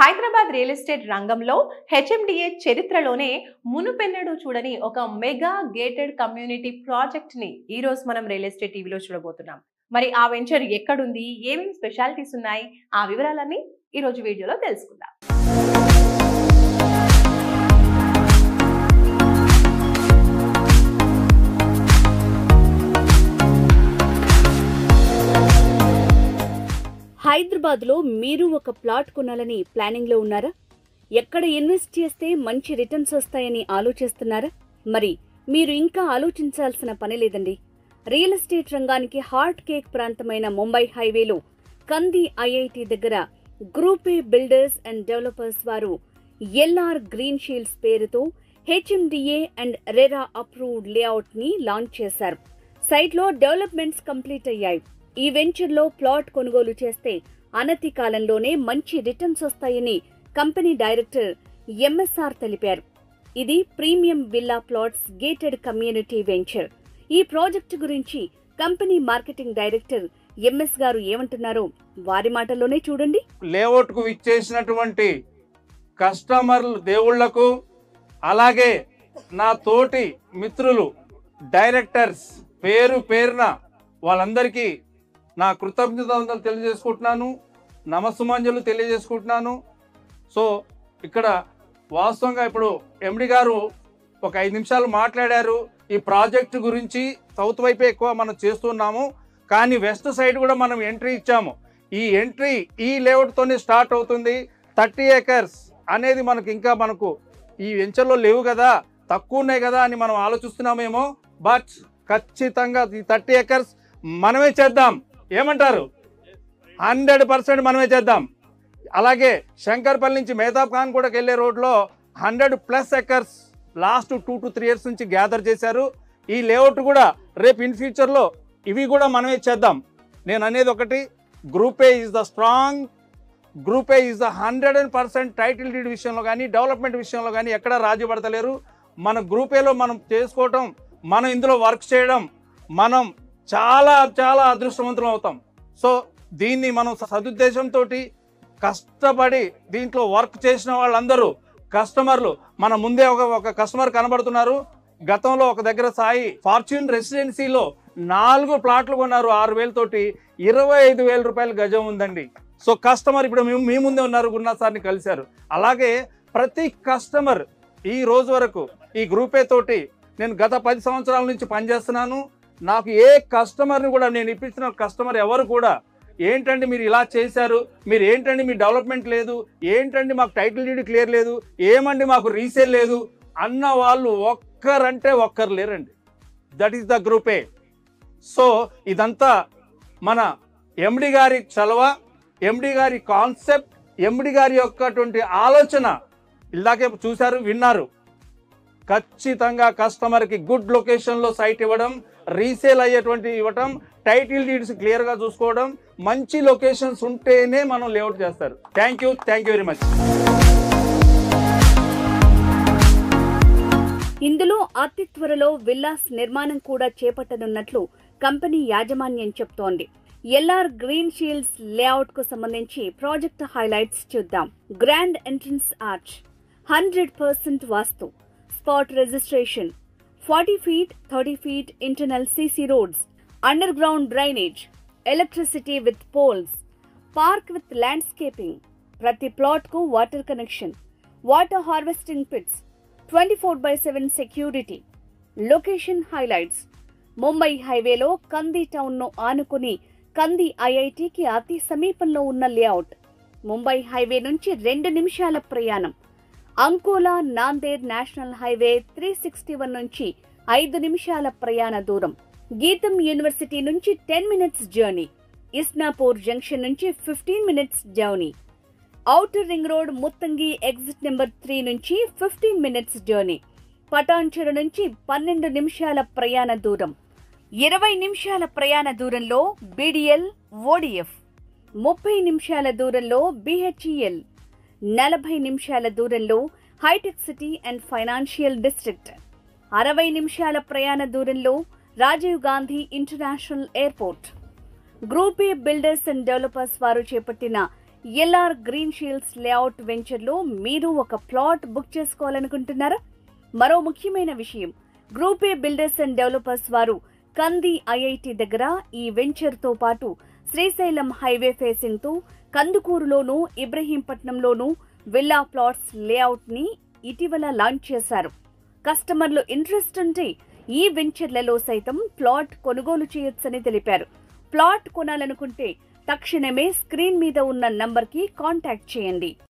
Hyderabad real estate రంగంలో HMDA చరిత్రలోనే మునుపెన్నడూ చూడని ఒక మెగా గేటెడ్ కమ్యూనిటీ ప్రాజెక్ట్ ని ఈ రోజు మనం రియల్ ఎస్టేట్ టీవీలో చూడబోతున్నాం. మరి ఆ వెంచర్ ఎక్కడుంది, ఏమేమి స్పెషాలిటీస్ ఉన్నాయి, ఆ వివరాలన్నీ ఈ రోజు వీడియోలో తెలుసుకుందాం. హైదరాబాద్లో మీరు ఒక ప్లాట్ కొనాలని ప్లానింగ్లో ఉన్నారా? ఎక్కడ ఇన్వెస్ట్ చేస్తే మంచి రిటర్న్స్ వస్తాయని ఆలోచిస్తున్నారా? మరి మీరు ఇంకా ఆలోచించాల్సిన పని లేదండి. రియల్ ఎస్టేట్ రంగానికి హార్ట్ కేక్ ప్రాంతమైన ముంబై హైవేలో కంది ఐఐటి దగ్గర group A builders and developers వారు ఎల్ఆర్ గ్రీన్ షీల్డ్స్ పేరుతో HMDA and RERA approved layout ని లాంచ్ చేశారు. సైట్లో డెవలప్మెంట్స్ కంప్లీట్ అయ్యాయి. ఈ వెంచర్లో ప్లాట్ కొనుగోలు చేస్తే అనతి కాలంలోనే మంచి రిటర్న్స్ వస్తాయని కంపెనీ డైరెక్టర్ ఎంఎస్ఆర్ తెలిపారు. ఇది premium villa plots gated community venture. ఈ ప్రాజెక్టు గురించి కంపెనీ మార్కెటింగ్ డైరెక్టర్ ఎంఎస్ గారు ఏమంటున్నారో వారి మాటల్లోనే చూడండి. లేఅవుట్ కు ఇచ్చేసినటువంటి కస్టమర్లు దేవుళ్లకు, అలాగే నా తోటి మిత్రులు డైరెక్టర్స్ పేరు పేరున వాళ్ళందరికీ నా కృతజ్ఞతలు తెలియజేసుకుంటున్నాను, నమస్సుమాంజలు తెలియజేసుకుంటున్నాను. సో ఇక్కడ వాస్తవంగా ఇప్పుడు ఎండి గారు ఒక 5 నిమిషాలు మాట్లాడారు. ఈ ప్రాజెక్టు గురించి సౌత్ వైపే ఎక్కువ మనం చేస్తున్నాము, కానీ వెస్ట్ సైడ్ కూడా మనం ఎంట్రీ ఇచ్చాము. ఈ ఎంట్రీ ఈ లేఅవుట్తోనే స్టార్ట్ అవుతుంది. 30 acres అనేది మనకు ఈ వెంచర్లో లేవు కదా, తక్కువ ఉన్నాయి కదా అని మనం ఆలోచిస్తున్నామేమో. బట్ ఖచ్చితంగా ఈ 30 acres మనమే చేద్దాం. ఏమంటారు? 100% మనమే చేద్దాం. అలాగే శంకర్పల్లి నుంచి మేతాబ్ ఖాన్ కూడా వెళ్ళే రోడ్లో 100+ acres లాస్ట్ 2 to 3 years నుంచి గ్యాదర్ చేశారు. ఈ లేఅవుట్ కూడా రేపు ఇన్ ఫ్యూచర్లో ఇవి కూడా మనమే చేద్దాం. నేను అనేది ఒకటి, group A is the strong, group A is the 100% title deed విషయంలో కానీ డెవలప్మెంట్ విషయంలో కానీ ఎక్కడా రాజీ పడతలేరు. మన గ్రూప్ ఏలో మనం చేసుకోవటం, మనం ఇందులో వర్క్ చేయడం, మనం చాలా చాలా అదృష్టవంతులు అవుతాం. సో దీన్ని మనం సదుద్దేశంతో కష్టపడి దీంట్లో వర్క్ చేసిన వాళ్ళందరూ కస్టమర్లు మన ముందే ఒక కస్టమర్ కనబడుతున్నారు. గతంలో ఒక దగ్గర సాయి ఫార్చ్యూన్ రెసిడెన్సీలో 4 ప్లాట్లు కొన్నారు 6,000 తోటి. 25,000 రూపాయలు గజం ఉందండి. సో కస్టమర్ ఇప్పుడు మీ ముందే ఉన్నారు, గురునాథ్ సార్ని కలిశారు. అలాగే ప్రతి కస్టమర్ ఈ రోజు వరకు ఈ గ్రూప్ ఏ తోటి నేను గత 10 సంవత్సరాల నుంచి పనిచేస్తున్నాను. నాకు ఏ కస్టమర్ని కూడా నేను ఇప్పించిన కస్టమర్ ఎవరు కూడా ఏంటండి మీరు ఇలా చేశారు, మీరు ఏంటండి మీ డెవలప్మెంట్ లేదు, ఏంటండి మాకు టైటిల్ డీడ్ క్లియర్ లేదు, ఏమండి మాకు రీసేల్ లేదు అన్న వాళ్ళు ఒక్కరంటే ఒక్కరు లేరండి. That is the group A. So ఇదంతా మన ఎండి గారి చలవ, ఎండి గారి కాన్సెప్ట్, ఎండి గారి యొక్కటువంటి ఆలోచన. ఇలాగే చూశారు, విన్నారు. ఖచ్చితంగా కస్టమర్కి గుడ్ లొకేషన్లో సైట్ ఇవ్వడం, రీసేల్ అయ్యేటువంటి ఇవ్వడం, టైటిల్ డీడ్స్ క్లియర్గా చూసుకోవడం, మంచి లొకేషన్స్ ఉంటేనే మనం లేఅవుట్ చేస్తారు. Thank you very much. ఇందులో అతి త్వరలో విల్లాస్ నిర్మాణం కూడా చేపట్టనున్నట్లు కంపెనీ యాజమాన్యం చెప్తోంది. ఎల్ఆర్ గ్రీన్ షీల్డ్స్ లేఅవుట్ కు సంబంధించి ప్రాజెక్ట్ హైలైట్స్ చూద్దాం. Grand entrance arch, 100% vastu, spot registration, 40 feet 30 feet internal CC roads, underground drainage, electricity with poles, park with landscaping, ప్రతి ప్లాట్ కు water connection, water harvesting pits, 24/7 security. Location highlights: Mumbai హైవేలో Kandi town ను ఆనుకుని కంది ఐఐటికి అతి సమీపంలో ఉన్న లేఅవుట్. ముంబై హైవే నుంచి 2 నిమిషాల ప్రయాణం. అంకోలా నాందేడ్ నేషనల్ హైవే 361 నుంచి 5 నిమిషాల ప్రయాణ దూరం. గీతం యూనివర్సిటీ నుంచి 10 minutes జర్నీ. ఇస్నాపూర్ జంక్షన్ నుంచి 15 minutes journey. Outer ring road Muthangi exit number 3 నుంచి 15 minutes జర్నీ. పటాన్చెరు నుంచి 12 నిమిషాల ప్రయాణ దూరం. 20 నిమిషాల ప్రయాణ దూరంలో BDL ODF, 30 నిమిషాల దూరంలో BHEL, 40 నిమిషాల దూరంలో hi-tech city and financial district, 60 నిమిషాల ప్రయాణ దూరంలో Rajiv Gandhi international airport. Group A builders and developers వారు చేపట్టిన ఎల్ఆర్ గ్రీన్ షీల్డ్స్ లేఅవుట్ వెంచర్లో మీరు ఒక ప్లాట్ బుక్ చేసుకోవాలనుకుంటున్నారా? మరో ముఖ్యమైన విషయం, group A builders and developers వారు కంది ఐఐటి దగ్గర ఈ వెంచర్తో పాటు శ్రీశైలం హైవే ఫేసింగ్ తో కందుకూరులోను ఇబ్రహీంపట్నంలోను విల్లా ప్లాట్స్ లేఅవుట్ ని ఇటీవల లాంచ్ చేశారు. కస్టమర్లు ఇంట్రెస్ట్ ఉంటే ఈ వెంచర్లలో సైతం ప్లాట్ కొనుగోలు చేయొచ్చని తెలిపారు. ప్లాట్ కొనాలనుకుంటే తక్షణమే స్క్రీన్ మీద ఉన్న నంబర్కి కాంటాక్ట్ చేయండి.